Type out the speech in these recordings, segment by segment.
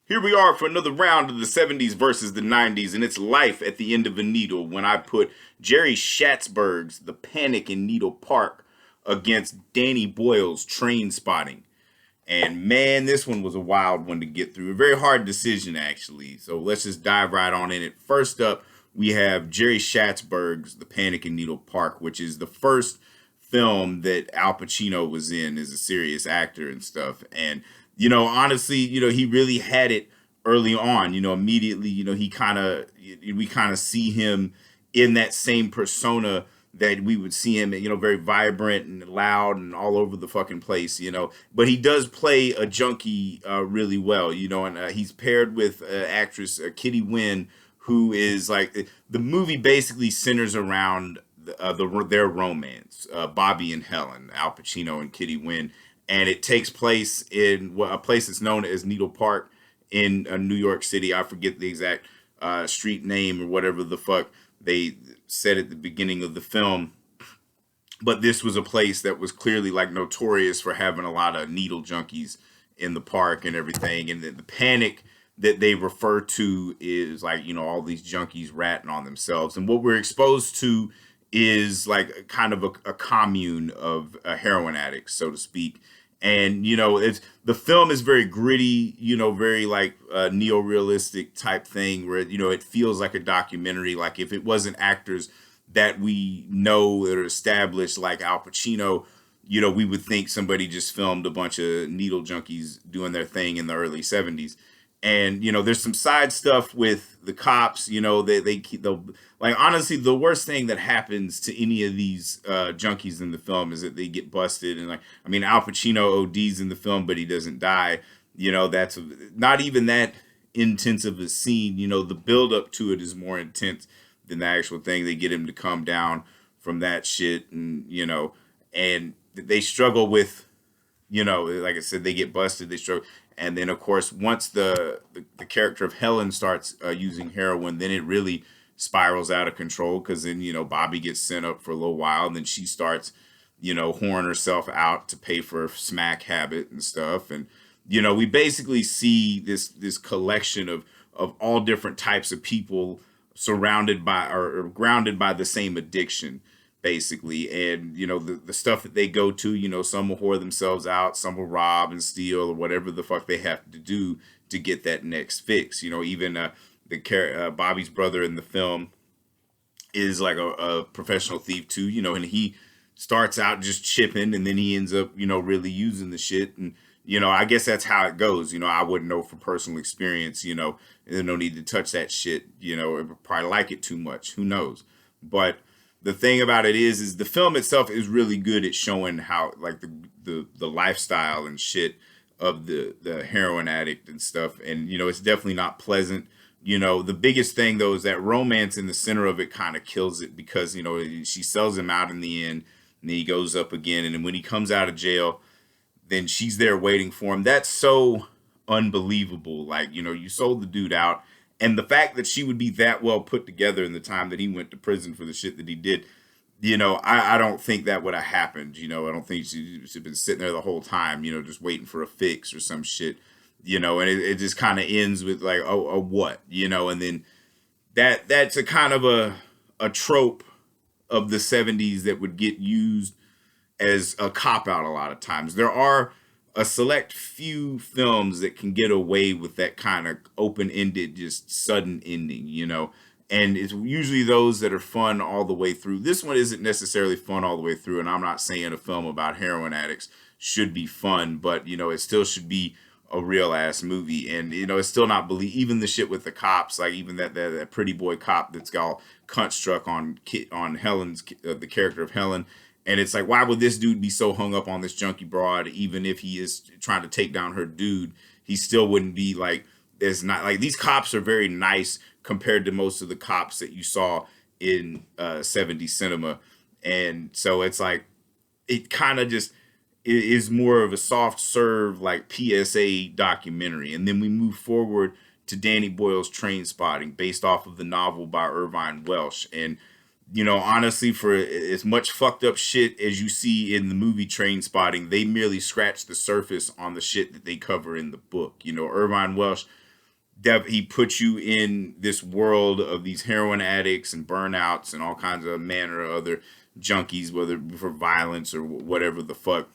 Here we are for another round of the 70s versus the 90s, and it's life at the end of a needle when I put Jerry Schatzberg's The Panic in Needle Park against Danny Boyle's Trainspotting. And man, this one was a wild one to get through. A very hard decision, actually. So let's just dive right on in it. First up, we have Jerry Schatzberg's The Panic in Needle Park, which is the first film that Al Pacino was in as a serious actor and stuff. And, honestly, he really had it early on. Immediately, we kind of see him in that same persona that we would see him, very vibrant and loud and all over the fucking place. But he does play a junkie really well, and he's paired with actress Kitty Wynn, who is like the movie basically centers around their romance, Bobby and Helen, Al Pacino and Kitty Wynn, and it takes place in a place that's known as Needle Park in New York City. I forget the exact street name or whatever the fuck they said at the beginning of the film, but this was a place that was clearly like notorious for having a lot of needle junkies in the park and everything. And the panic that they refer to is like, all these junkies ratting on themselves. And what we're exposed to is like kind of a commune of heroin addicts, so to speak. And it's the film is very gritty, very like neo-realistic type thing where it feels like a documentary. Like if it wasn't actors that we know that are established like Al Pacino, we would think somebody just filmed a bunch of needle junkies doing their thing in the early 70s. And there's some side stuff with the cops. They'll like, honestly, the worst thing that happens to any of these junkies in the film is that they get busted. And like, I mean, Al Pacino ODs in the film, but he doesn't die. That's not even that intense of a scene. The build up to it is more intense than the actual thing. They get him to come down from that shit, and and they struggle with, like I said, they get busted. They struggle. And then, of course, once the character of Helen starts using heroin, then it really spirals out of control because then, Bobby gets sent up for a little while. And then she starts, whoring herself out to pay for smack habit and stuff. And, we basically see this collection of all different types of people surrounded by or grounded by the same addiction, basically. And the stuff that they go to, some will whore themselves out, some will rob and steal or whatever the fuck they have to do to get that next fix. Even Bobby's brother in the film is like a professional thief too, and he starts out just chipping and then he ends up really using the shit. And I guess that's how it goes. I wouldn't know from personal experience. There's no need to touch that shit. Probably like it too much, who knows. But the thing about it is the film itself is really good at showing how like the lifestyle and shit of the heroin addict and stuff. And it's definitely not pleasant. The biggest thing though is that romance in the center of it kind of kills it because she sells him out in the end, and then he goes up again, and then when he comes out of jail, then she's there waiting for him. That's so unbelievable. Like, you sold the dude out. And the fact that she would be that well put together in the time that he went to prison for the shit that he did, I don't think that would have happened. I don't think she'd been sitting there the whole time, just waiting for a fix or some shit, and it just kind of ends with like, oh, what, and then that's a kind of a trope of the 70s that would get used as a cop out a lot of times. There are a select few films that can get away with that kind of open-ended, just sudden ending, and it's usually those that are fun all the way through. This one isn't necessarily fun all the way through, and I'm not saying a film about heroin addicts should be fun, but it still should be a real ass movie. And it's still not believe, even the shit with the cops, like even that pretty boy cop that's got all cunt struck on Helen's the character of Helen. And it's like, why would this dude be so hung up on this junkie broad? Even if he is trying to take down her dude, he still wouldn't be like, there's not like, these cops are very nice compared to most of the cops that you saw in 70s cinema. And so it's like, it kind of just is more of a soft serve, like PSA documentary. And then we move forward to Danny Boyle's Trainspotting, based off of the novel by Irvine Welsh. And honestly, for as much fucked up shit as you see in the movie Trainspotting, they merely scratch the surface on the shit that they cover in the book. Irvine Welsh he puts you in this world of these heroin addicts and burnouts and all kinds of manner of other junkies, whether for violence or whatever the fuck.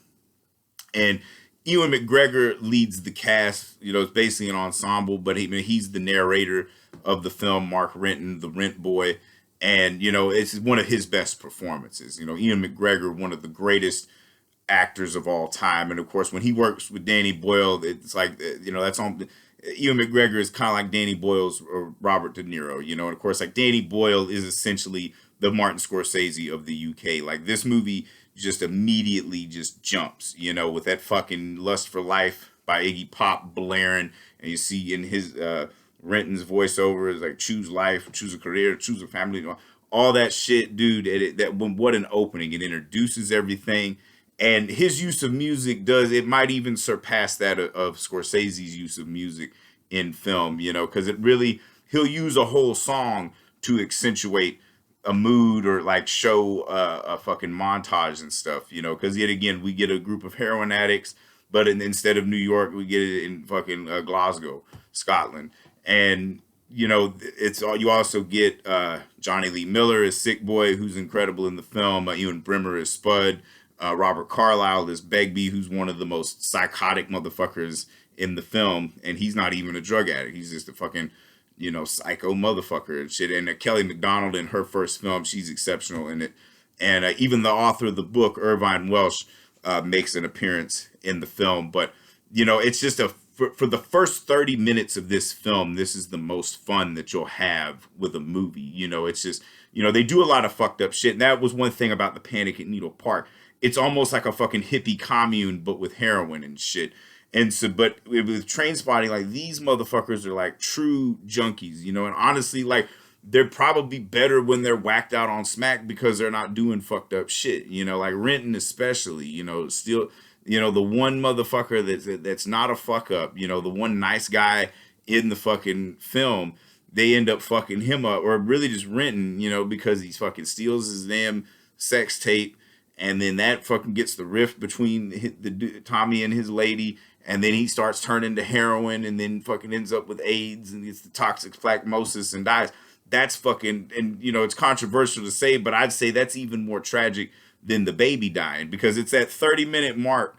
And Ewan McGregor leads the cast. You know, it's basically an ensemble, but he's the narrator of the film. Mark Renton, the Rent Boy, and you know, it's one of his best performances. You know, Ewan McGregor, one of the greatest actors of all time, and of course, when he works with Danny Boyle, it's like, you know, that's on. Ewan McGregor is kind of like Danny Boyle's or Robert De Niro, you know, and of course, like Danny Boyle is essentially the Martin Scorsese of the UK. Like this movie just immediately just jumps, you know, with that fucking Lust for Life by Iggy Pop blaring, and you see in his Renton's voiceover is like choose life, choose a career, choose a family, all that shit, dude. What an opening! It introduces everything, and his use of music it might even surpass that of Scorsese's use of music in film, you know, because he'll use a whole song to accentuate a mood or like show a fucking montage and stuff, you know, because yet again we get a group of heroin addicts, but instead of New York, we get it in fucking Glasgow, Scotland, and you know, you also get Johnny Lee Miller as Sick Boy, who's incredible in the film. Ewan Brimmer as Spud. Robert Carlyle as Begbie, who's one of the most psychotic motherfuckers in the film, and he's not even a drug addict. He's just a fucking, you know, psycho motherfucker and shit. And Kelly MacDonald in her first film, she's exceptional in it. And even the author of the book, Irvine Welsh, makes an appearance in the film. But, you know, it's just for the first 30 minutes of this film, this is the most fun that you'll have with a movie. You know, it's just, you know, they do a lot of fucked up shit. And that was one thing about the Panic at Needle Park. It's almost like a fucking hippie commune, but with heroin and shit. And so, but with Trainspotting, like these motherfuckers are like true junkies, you know, and honestly, like they're probably better when they're whacked out on smack because they're not doing fucked up shit, you know, like Renton especially, you know, still, you know, the one motherfucker that's not a fuck up, you know, the one nice guy in the fucking film, they end up fucking him up, or really just Renton, you know, because he fucking steals his damn sex tape, and then that fucking gets the rift between the Tommy and his lady, and then he starts turning to heroin, and then fucking ends up with AIDS and gets the toxic phlegmosis and dies. That's fucking, and you know, it's controversial to say, but I'd say that's even more tragic than the baby dying, because it's that 30-minute mark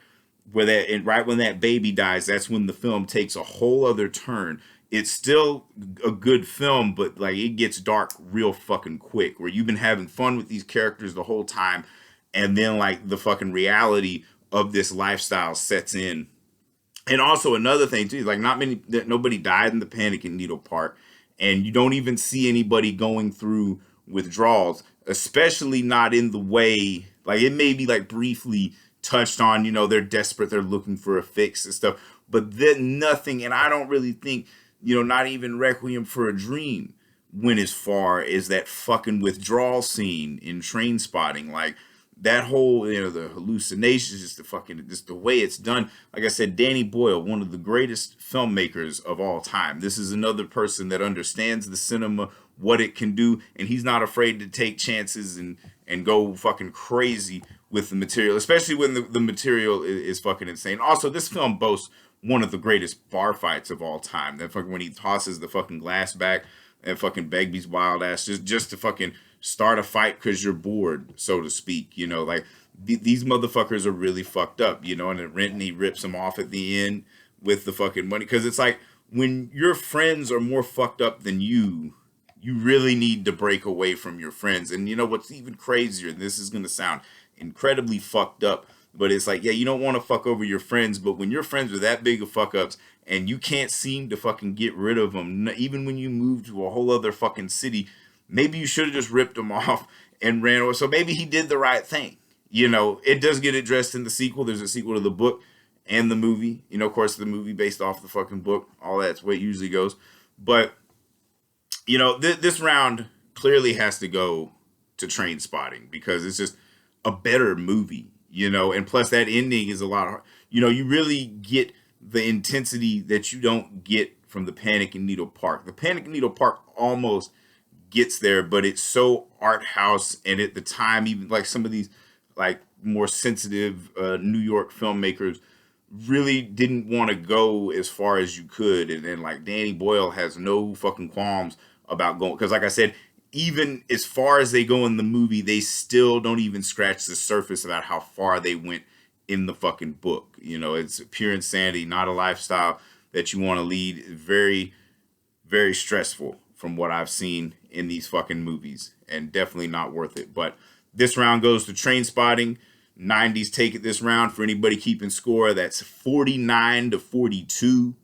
where and right when that baby dies, that's when the film takes a whole other turn. It's still a good film, but like it gets dark real fucking quick, where you've been having fun with these characters the whole time, and then like the fucking reality of this lifestyle sets in. And also another thing too, like nobody died in the Panic at Needle Park, and you don't even see anybody going through withdrawals, especially not in the way, like it may be like briefly touched on, you know, they're desperate, they're looking for a fix and stuff, but then nothing. And I don't really think, you know, not even Requiem for a Dream went as far as that fucking withdrawal scene in Trainspotting. Like that whole, you know, the hallucinations, just the way it's done. Like I said, Danny Boyle, one of the greatest filmmakers of all time. This is another person that understands the cinema, what it can do, and he's not afraid to take chances and go fucking crazy with the material, especially when the material is fucking insane. Also, this film boasts one of the greatest bar fights of all time. That fucking when he tosses the fucking glass back and fucking Begbie's wild ass just to fucking start a fight because you're bored, so to speak. You know, like these motherfuckers are really fucked up, you know, and then Renton, he rips them off at the end with the fucking money. Because it's like when your friends are more fucked up than you really need to break away from your friends. And you know what's even crazier, and this is going to sound incredibly fucked up, but it's like, yeah, you don't want to fuck over your friends, but when your friends are that big of fuck ups and you can't seem to fucking get rid of them, even when you move to a whole other fucking city, maybe you should have just ripped them off and ran away. So maybe he did the right thing. You know, it does get addressed in the sequel. There's a sequel to the book and the movie. You know, of course, the movie based off the fucking book. All that's the way it usually goes. But, you know, this round clearly has to go to Trainspotting because it's just a better movie, you know, and plus that ending is a lot of, you know, you really get the intensity that you don't get from the Panic at Needle Park. The Panic at Needle Park almost gets there, but it's so art house, and at the time, even like some of these like more sensitive New York filmmakers really didn't want to go as far as you could. And then like Danny Boyle has no fucking qualms about going, because like I said, even as far as they go in the movie, they still don't even scratch the surface about how far they went in the fucking book. You know, it's pure insanity, not a lifestyle that you want to lead. Very, very stressful from what I've seen in these fucking movies, and definitely not worth it. But this round goes to Trainspotting. 90s take it this round for anybody keeping score. That's 49-42.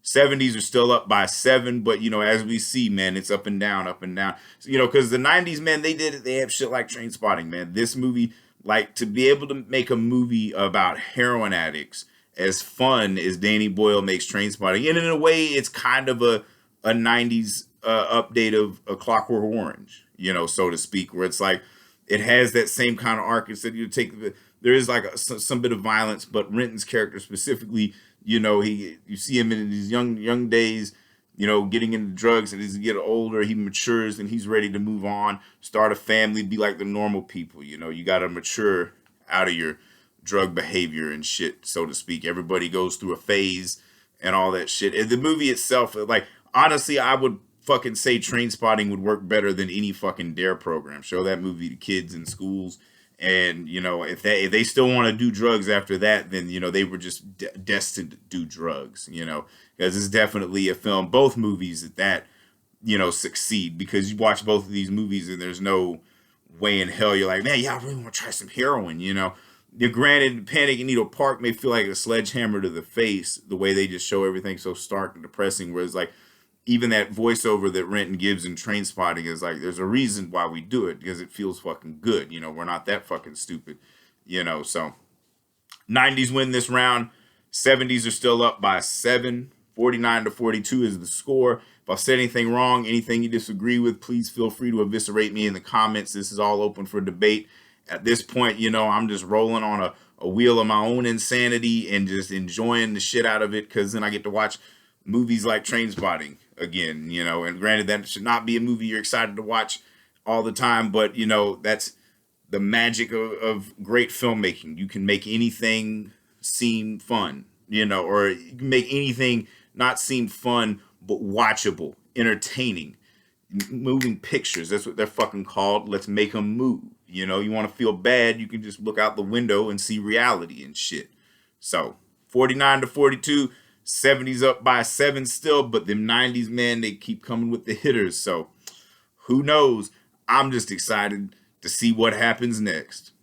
70s are still up by 7, but you know, as we see, man, it's up and down, up and down. So, you know, because the 90s, man, they have shit like Trainspotting, man. This movie, like, to be able to make a movie about heroin addicts as fun as Danny Boyle makes Trainspotting, and in a way, it's kind of a 90s update of A Clockwork Orange, you know, so to speak, where it's like it has that same kind of arc. Instead, you take there is like some bit of violence, but Renton's character specifically, you know, you see him in his young days, you know, getting into drugs, and as he gets older, he matures and he's ready to move on, start a family, be like the normal people. You know, you got to mature out of your drug behavior and shit, so to speak. Everybody goes through a phase and all that shit. And the movie itself, like, honestly, I would fucking say Trainspotting would work better than any fucking Dare program. Show that movie to kids in schools. And, you know, if they still want to do drugs after that, then, you know, they were just destined to do drugs, you know, because it's definitely a film, both movies that, you know, succeed, because you watch both of these movies and there's no way in hell you're like, man, yeah, I really want to try some heroin, you know. You're granted, Panic in Needle Park may feel like a sledgehammer to the face, the way they just show everything so stark and depressing, whereas like, even that voiceover that Renton gives in Trainspotting is like, there's a reason why we do it, because it feels fucking good. You know, we're not that fucking stupid, you know. So 90s win this round. 70s are still up by 7. 49-42 is the score. If I said anything wrong, anything you disagree with, please feel free to eviscerate me in the comments. This is all open for debate. At this point, you know, I'm just rolling on a wheel of my own insanity and just enjoying the shit out of it, because then I get to watch movies like Trainspotting again, you know. And granted, that should not be a movie you're excited to watch all the time, but you know, that's the magic of great filmmaking. You can make anything seem fun, you know, or you can make anything not seem fun but watchable, entertaining. Moving pictures, that's what they're fucking called. Let's make them move. You know, you want to feel bad, you can just look out the window and see reality and shit. So 49-42. 70s up by 7 still, but them 90s, man, they keep coming with the hitters. So who knows? I'm just excited to see what happens next.